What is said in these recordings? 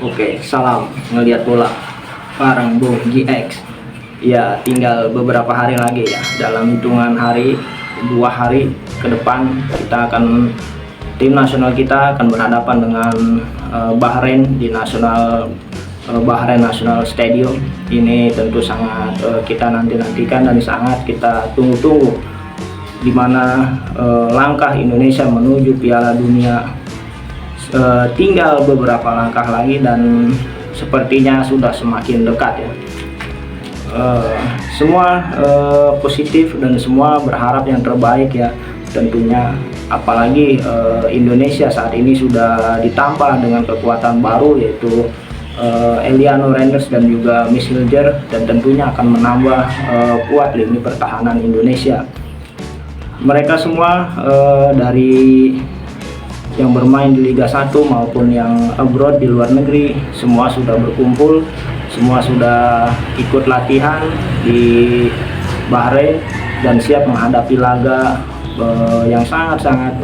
Oke, salam ngeliat bola bareng Bung GX. Ya, tinggal beberapa hari lagi ya. Dalam hitungan hari, 2 hari ke depan tim nasional kita akan berhadapan dengan Bahrain di Bahrain National Stadium. Ini tentu sangat kita nantikan dan sangat kita tunggu-tunggu, di mana langkah Indonesia menuju Piala Dunia tinggal beberapa langkah lagi dan sepertinya sudah semakin dekat ya. Semua positif dan semua berharap yang terbaik ya tentunya, apalagi Indonesia saat ini sudah ditambah dengan kekuatan baru yaitu Eliano Randers dan juga Miss Hilger, dan tentunya akan menambah kuat lini pertahanan Indonesia. Mereka semua dari yang bermain di Liga 1 maupun yang abroad di luar negeri, semua sudah berkumpul, semua sudah ikut latihan di Bahrain dan siap menghadapi laga yang sangat-sangat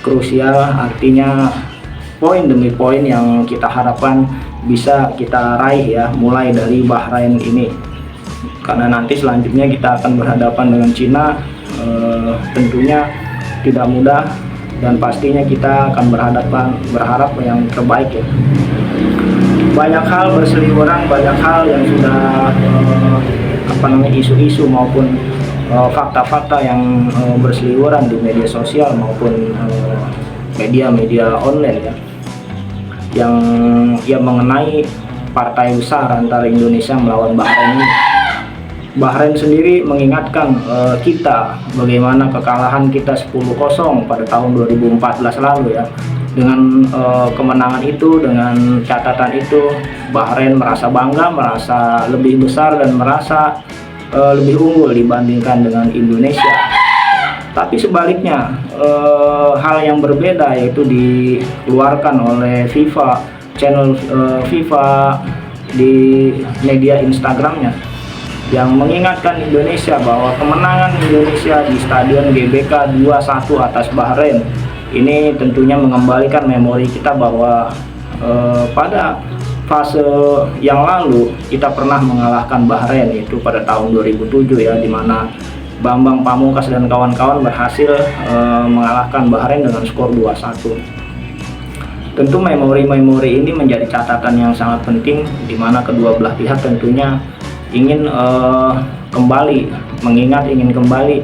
krusial. Artinya poin demi poin yang kita harapkan bisa kita raih ya, mulai dari Bahrain ini, karena nanti selanjutnya kita akan berhadapan dengan Cina. Tentunya tidak mudah dan pastinya kita akan berharap yang terbaik ya. Banyak hal berseliweran, banyak hal yang sudah isu-isu maupun fakta-fakta yang berseliweran di media sosial maupun media-media online ya, yang mengenai partai besar antara Indonesia melawan Bahrain ini. Bahrain sendiri mengingatkan kita bagaimana kekalahan kita 10-0 pada tahun 2014 lalu ya. Dengan kemenangan itu, dengan catatan itu, Bahrain merasa bangga, merasa lebih besar dan merasa lebih unggul dibandingkan dengan Indonesia. Tapi sebaliknya, hal yang berbeda yaitu dikeluarkan oleh FIFA, channel FIFA di media Instagramnya, yang mengingatkan Indonesia bahwa kemenangan Indonesia di Stadion GBK 2-1 atas Bahrain ini tentunya mengembalikan memori kita bahwa pada fase yang lalu kita pernah mengalahkan Bahrain, yaitu pada tahun 2007 ya, di mana Bambang Pamungkas dan kawan-kawan berhasil mengalahkan Bahrain dengan skor 2-1. Tentu memori-memori ini menjadi catatan yang sangat penting, di mana kedua belah pihak tentunya ingin kembali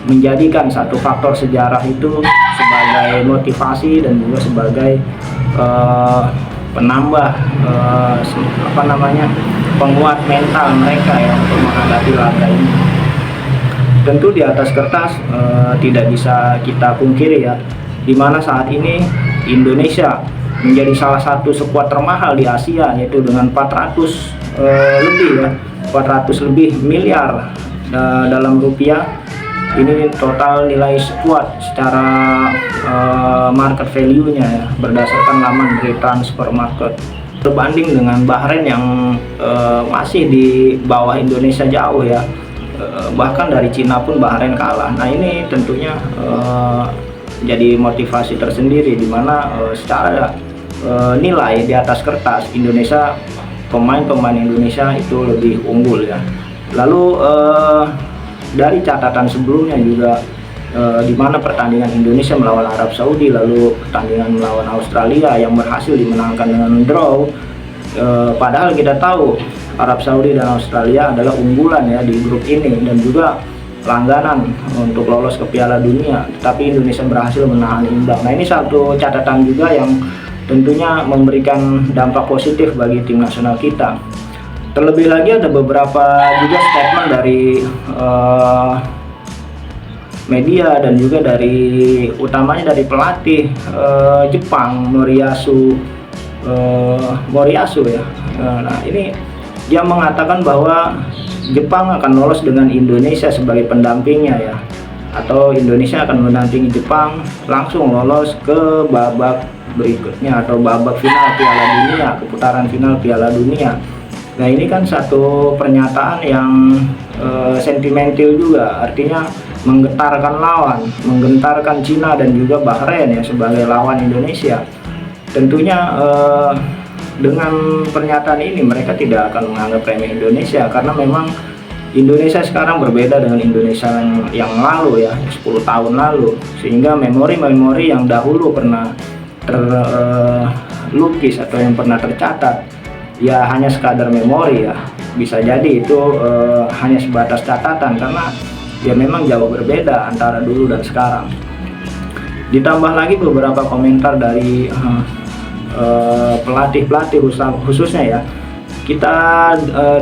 menjadikan satu faktor sejarah itu sebagai motivasi dan juga sebagai penambah penguat mental mereka ya untuk menghadapi laga ini. Tentu di atas kertas tidak bisa kita pungkiri ya, di mana saat ini Indonesia menjadi salah satu skuad termahal di Asia, yaitu dengan 400 lebih miliar dalam rupiah. Ini total nilai skuad secara market value-nya ya, berdasarkan laman dari transfer market. Berbanding dengan Bahrain yang masih di bawah Indonesia jauh ya, bahkan dari Cina pun Bahrain kalah. Nah ini tentunya jadi motivasi tersendiri, di mana secara nilai di atas kertas Indonesia, pemain-pemain Indonesia itu lebih unggul ya. Lalu dari catatan sebelumnya juga, di mana pertandingan Indonesia melawan Arab Saudi, lalu pertandingan melawan Australia yang berhasil dimenangkan dengan draw. Padahal kita tahu Arab Saudi dan Australia adalah unggulan ya di grup ini dan juga langganan untuk lolos ke Piala Dunia, tapi Indonesia berhasil menahan imbang. Nah ini satu catatan juga yang tentunya memberikan dampak positif bagi tim nasional kita. Terlebih lagi ada beberapa juga statement dari media dan juga utamanya dari pelatih Jepang Moriyasu ya. Nah ini dia mengatakan bahwa Jepang akan lolos dengan Indonesia sebagai pendampingnya ya, atau Indonesia akan mendampingi Jepang langsung lolos ke babak berikutnya atau babak final Piala Dunia, keputaran final Piala Dunia. Nah ini kan satu pernyataan yang sentimental juga, artinya menggentarkan Cina dan juga Bahrain ya sebagai lawan Indonesia. Tentunya dengan pernyataan ini mereka tidak akan menganggap remeh Indonesia, karena memang Indonesia sekarang berbeda dengan Indonesia yang lalu ya, 10 tahun lalu, sehingga memori-memori yang dahulu pernah terlukis atau yang pernah tercatat ya hanya sekadar memori ya, bisa jadi itu hanya sebatas catatan, karena ya memang jauh berbeda antara dulu dan sekarang. Ditambah lagi beberapa komentar dari pelatih-pelatih khususnya ya, kita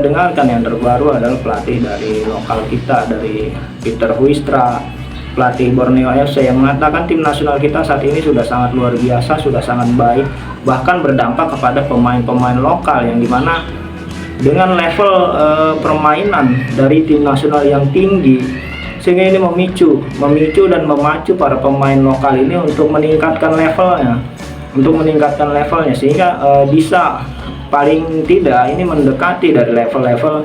dengarkan yang terbaru adalah pelatih dari lokal kita, dari Peter Huistra, pelatih Borneo FC, yang mengatakan tim nasional kita saat ini sudah sangat luar biasa, sudah sangat baik, bahkan berdampak kepada pemain-pemain lokal, yang dimana dengan level permainan dari tim nasional yang tinggi, sehingga ini memicu dan memacu para pemain lokal ini untuk meningkatkan levelnya, sehingga bisa paling tidak ini mendekati dari level-level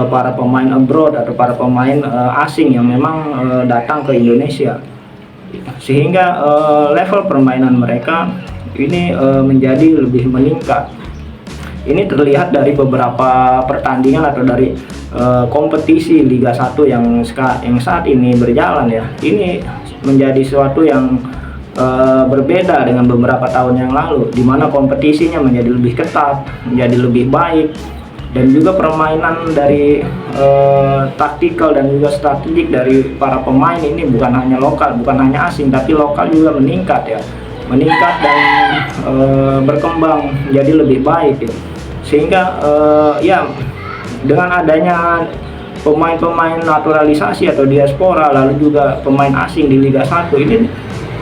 para pemain abroad atau para pemain asing yang memang datang ke Indonesia, sehingga level permainan mereka ini menjadi lebih meningkat. Ini terlihat dari beberapa pertandingan atau dari kompetisi Liga 1 yang saat ini berjalan ya. Ini menjadi sesuatu yang berbeda dengan beberapa tahun yang lalu, di mana kompetisinya menjadi lebih ketat, menjadi lebih baik, dan juga permainan dari taktikal dan juga strategik dari para pemain ini bukan hanya lokal, bukan hanya asing, tapi lokal juga meningkat dan berkembang menjadi lebih baik ya. Sehingga ya dengan adanya pemain-pemain naturalisasi atau diaspora, lalu juga pemain asing di Liga 1 ini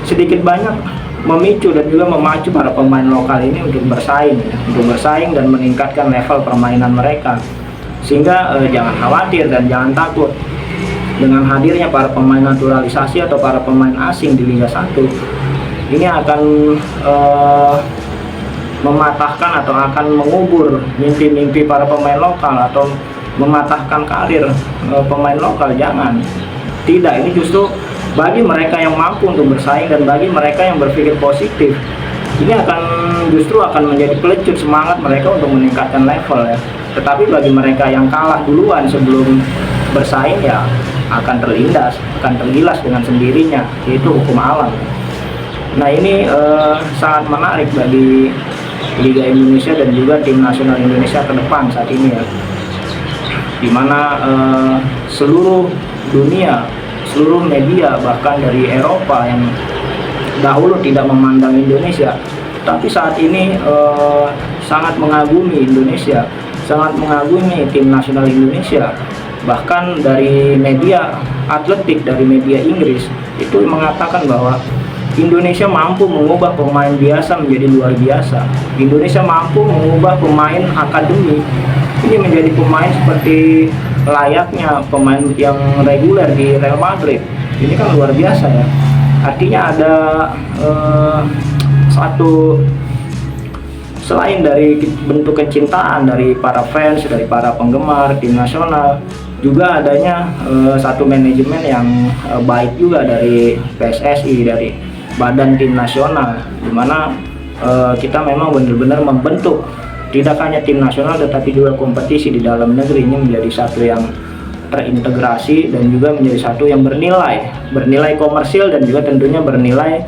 sedikit banyak memicu dan juga memacu para pemain lokal ini untuk bersaing dan meningkatkan level permainan mereka, sehingga jangan khawatir dan jangan takut dengan hadirnya para pemain naturalisasi atau para pemain asing di Liga 1. Ini akan mematahkan atau akan mengubur mimpi-mimpi para pemain lokal atau mematahkan karir pemain lokal. Jangan, tidak, ini justru bagi mereka yang mampu untuk bersaing dan bagi mereka yang berpikir positif, ini justru akan menjadi pelecut semangat mereka untuk meningkatkan level ya. Tetapi bagi mereka yang kalah duluan sebelum bersaing ya akan tergilas dengan sendirinya, yaitu hukum alam. Nah ini sangat menarik bagi Liga Indonesia dan juga tim nasional Indonesia ke depan saat ini ya, dimana seluruh dunia, seluruh media, bahkan dari Eropa yang dahulu tidak memandang Indonesia, tapi saat ini sangat mengagumi Indonesia, sangat mengagumi tim nasional Indonesia. Bahkan dari media atletik, dari media Inggris itu mengatakan bahwa Indonesia mampu mengubah pemain biasa menjadi luar biasa. Indonesia mampu mengubah pemain akademi ini menjadi pemain seperti layaknya pemain yang reguler di Real Madrid. Ini kan luar biasa ya. Artinya ada satu, selain dari bentuk kecintaan dari para fans, dari para penggemar tim nasional, juga adanya satu manajemen yang baik juga dari PSSI, dari badan tim nasional, dimana kita memang benar-benar membentuk tidak hanya tim nasional tetapi juga kompetisi di dalam negeri ini menjadi satu yang terintegrasi dan juga menjadi satu yang bernilai komersil dan juga tentunya bernilai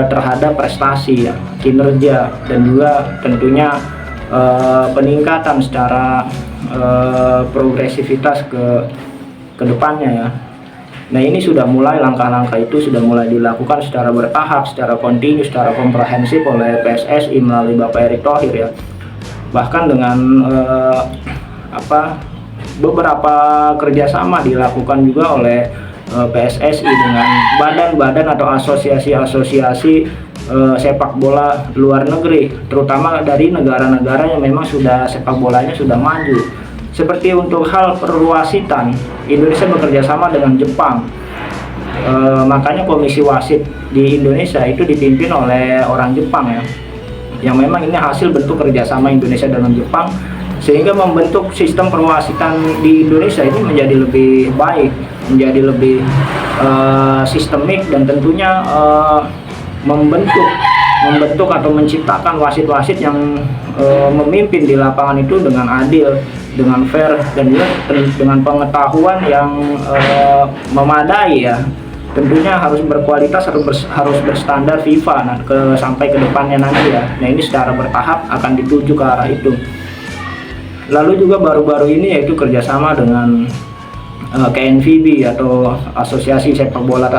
terhadap prestasi ya, kinerja, dan juga tentunya peningkatan secara progresivitas ke depannya ya. Nah ini sudah mulai, langkah-langkah itu sudah mulai dilakukan secara bertahap, secara kontinu, secara komprehensif oleh PSSI melalui Bapak Erick Thohir ya. Bahkan dengan beberapa kerjasama dilakukan juga oleh PSSI dengan badan-badan atau asosiasi-asosiasi sepak bola luar negeri, terutama dari negara-negara yang memang sudah sepak bolanya sudah maju. Seperti untuk hal perwasitan, Indonesia bekerja sama dengan Jepang. Makanya komisi wasit di Indonesia itu dipimpin oleh orang Jepang ya, yang memang ini hasil bentuk kerjasama Indonesia dengan Jepang, sehingga membentuk sistem perwasitan di Indonesia ini menjadi lebih baik, menjadi lebih sistemik, dan tentunya membentuk membentuk atau menciptakan wasit-wasit yang memimpin di lapangan itu dengan adil, dengan fair, dan juga dengan pengetahuan yang memadai ya. Tentunya harus berkualitas, harus berstandar FIFA sampai ke depannya nanti ya. Nah, ini secara bertahap akan dituju ke arah itu. Lalu juga baru-baru ini yaitu kerjasama dengan KNVB atau Asosiasi Sepak Bola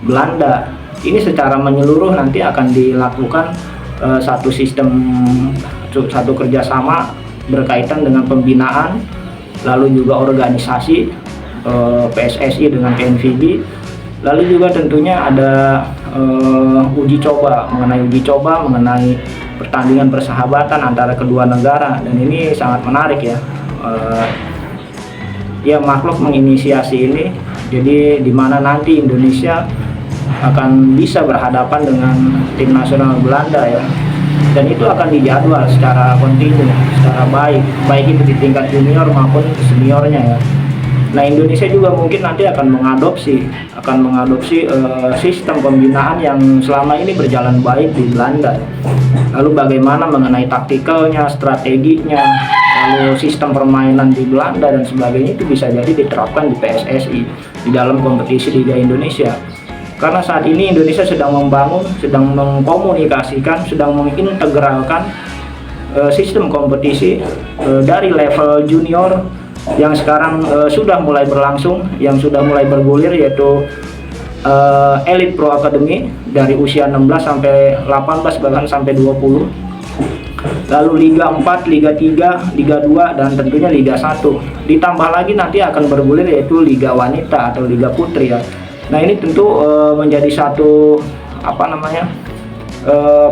Belanda. Ini secara menyeluruh nanti akan dilakukan satu kerjasama berkaitan dengan pembinaan, lalu juga organisasi PSSI dengan KNVB. Lalu juga tentunya ada uji coba mengenai pertandingan persahabatan antara kedua negara, dan ini sangat menarik ya. Ya, makhluk menginisiasi ini, jadi di mana nanti Indonesia akan bisa berhadapan dengan tim nasional Belanda ya, dan itu akan dijadwal secara kontinu, secara baik itu di tingkat junior maupun seniornya ya. Nah, Indonesia juga mungkin nanti akan mengadopsi sistem pembinaan yang selama ini berjalan baik di Belanda. Lalu bagaimana mengenai taktikalnya, strateginya, lalu sistem permainan di Belanda dan sebagainya itu bisa jadi diterapkan di PSSI di dalam kompetisi Liga Indonesia. Karena saat ini Indonesia sedang mengkomunikasikan, sedang mengintegralkan sistem kompetisi dari level junior yang sekarang sudah mulai berlangsung, yang sudah mulai bergulir, yaitu Elite Pro Academy dari usia 16 sampai 18 bahkan sampai 20. Lalu Liga 4, Liga 3, Liga 2, dan tentunya Liga 1. Ditambah lagi nanti akan bergulir yaitu Liga Wanita atau Liga Putri ya. Nah, ini tentu menjadi satu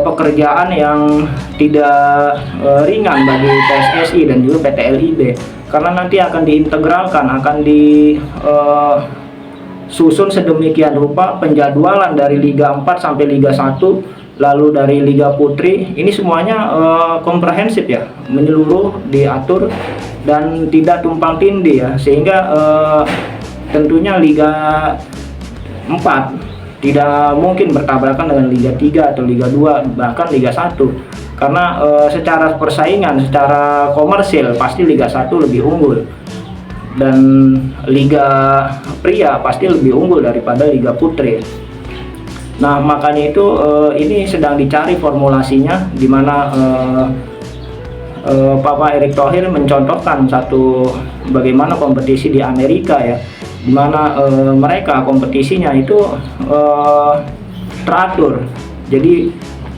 pekerjaan yang tidak ringan bagi PSSI dan juga PT LIB, karena nanti akan diintegralkan, akan disusun sedemikian rupa penjadwalan dari Liga 4 sampai Liga 1, lalu dari Liga Putri. Ini semuanya komprehensif ya, menyeluruh, diatur dan tidak tumpang tindih ya, sehingga tentunya Liga 4 tidak mungkin bertabrakan dengan Liga 3 atau Liga 2, bahkan Liga 1. Karena secara persaingan, secara komersil pasti Liga 1 lebih unggul. Dan Liga Pria pasti lebih unggul daripada Liga Putri. Nah, makanya itu ini sedang dicari formulasinya, di mana Bapak Erick Thohir mencontohkan bagaimana kompetisi di Amerika ya, di mana mereka kompetisinya itu teratur. Jadi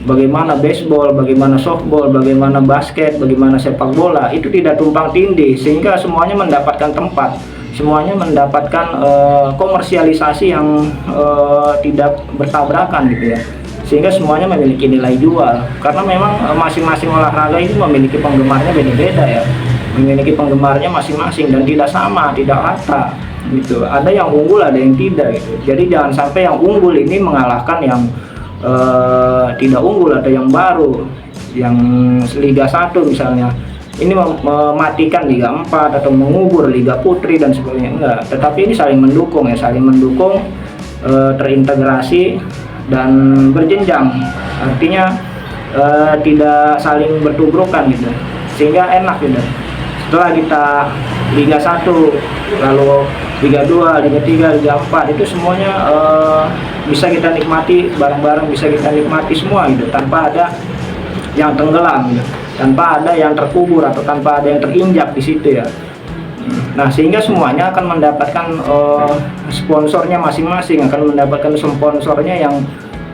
bagaimana baseball, bagaimana softball, bagaimana basket, bagaimana sepak bola itu tidak tumpang tindih, sehingga semuanya mendapatkan tempat, semuanya mendapatkan komersialisasi yang tidak bertabrakan gitu ya, sehingga semuanya memiliki nilai jual. Karena memang masing-masing olahraga ini memiliki penggemarnya beda-beda ya, memiliki penggemarnya masing-masing dan tidak sama, tidak rata gitu. Ada yang unggul, ada yang tidak gitu. Jadi jangan sampai yang unggul ini mengalahkan yang tidak unggul atau yang baru, yang Liga 1 misalnya. Ini mematikan Liga 4 atau mengubur Liga Putri dan sebagainya, enggak. Tetapi ini saling mendukung ya, terintegrasi dan berjenjang. Artinya tidak saling bertubrukan gitu, sehingga enak gitu. Setelah kita Liga 1, lalu Liga 2, Liga 3, Liga 4 itu semuanya bisa kita nikmati bareng-bareng, bisa kita nikmati semua gitu, tanpa ada yang tenggelam gitu, tanpa ada yang terkubur atau tanpa ada yang terinjak di situ ya. Nah, sehingga semuanya akan mendapatkan sponsornya masing-masing, akan mendapatkan sponsornya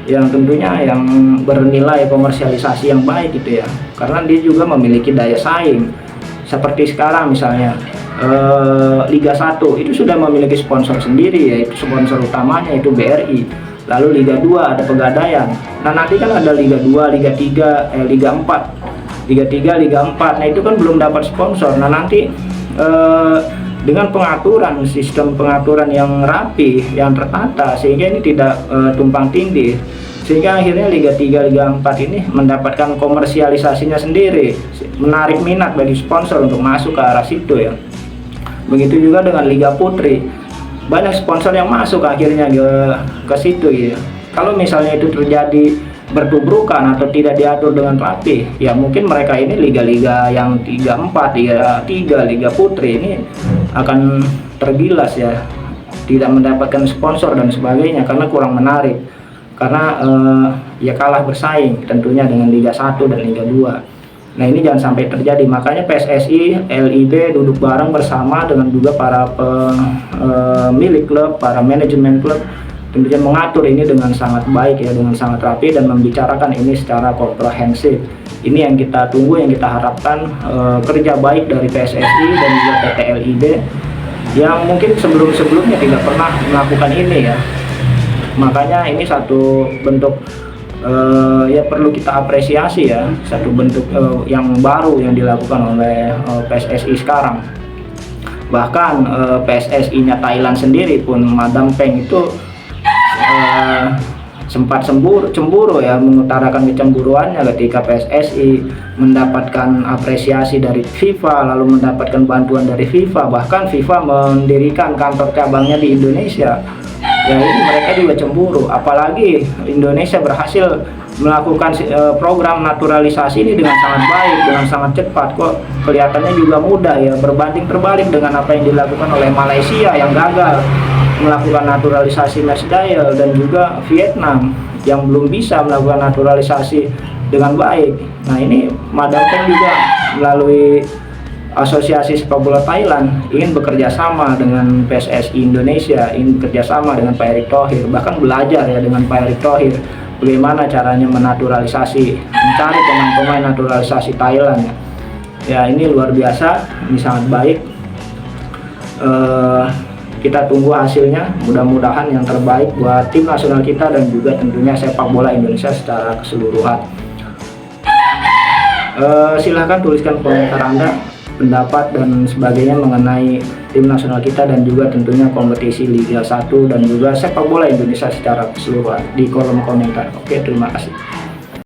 yang tentunya yang bernilai komersialisasi yang baik gitu ya, karena dia juga memiliki daya saing. Seperti sekarang misalnya Liga 1 itu sudah memiliki sponsor sendiri, yaitu sponsor utamanya itu BRI. Lalu Liga 2 ada Pegadaian. Nah, nanti kan ada Liga 2, Liga 3, Liga 4, Liga 3, Liga 4. Nah, itu kan belum dapat sponsor. Nah, nanti dengan sistem pengaturan yang rapi, yang tertata, sehingga ini tidak tumpang tindih, sehingga akhirnya Liga 3, Liga 4 ini mendapatkan komersialisasinya sendiri, menarik minat bagi sponsor untuk masuk ke arah situ ya. Begitu juga dengan Liga Putri, banyak sponsor yang masuk akhirnya ke situ ya. Kalau misalnya itu terjadi bertubrukan atau tidak diatur dengan rapi, ya mungkin mereka ini liga-liga yang 34, Liga 3, Liga Putri ini akan tergilas ya, tidak mendapatkan sponsor dan sebagainya karena kurang menarik, karena ya kalah bersaing tentunya dengan Liga 1 dan Liga 2. Nah ini jangan sampai terjadi, makanya PSSI, LIB duduk bareng bersama dengan juga para pemilik klub, para manajemen klub, tentunya mengatur ini dengan sangat baik ya, dengan sangat rapi dan membicarakan ini secara komprehensif. Ini yang kita tunggu, yang kita harapkan, kerja baik dari PSSI dan juga PT LIB yang mungkin sebelum-sebelumnya tidak pernah melakukan ini ya. Makanya ini satu bentuk ya perlu kita apresiasi ya, satu bentuk yang baru yang dilakukan oleh PSSI sekarang. Bahkan PSSI-nya Thailand sendiri pun Madam Peng itu sempat cemburu ya, mengutarakan kecemburuannya ketika PSSI mendapatkan apresiasi dari FIFA, lalu mendapatkan bantuan dari FIFA, bahkan FIFA mendirikan kantor cabangnya di Indonesia. Ya ini mereka juga cemburu, apalagi Indonesia berhasil melakukan program naturalisasi ini dengan sangat baik, dengan sangat cepat, kok kelihatannya juga mudah ya, berbanding terbalik dengan apa yang dilakukan oleh Malaysia yang gagal melakukan naturalisasi match dial, dan juga Vietnam yang belum bisa melakukan naturalisasi dengan baik. Nah ini Madam Peng juga melalui Asosiasi Sepak Bola Thailand ingin bekerja sama dengan PSSI Indonesia, ingin bekerja sama dengan Pak Erick Thohir, bahkan belajar ya dengan Pak Erick Thohir bagaimana caranya menaturalisasi, mencari pemain-pemain naturalisasi Thailand. Ya ini luar biasa, ini sangat baik. Kita tunggu hasilnya, mudah-mudahan yang terbaik buat tim nasional kita dan juga tentunya sepak bola Indonesia secara keseluruhan. Silahkan tuliskan komentar Anda, pendapat dan sebagainya mengenai tim nasional kita dan juga tentunya kompetisi Liga 1 dan juga sepak bola Indonesia secara keseluruhan di kolom komentar. Oke, terima kasih.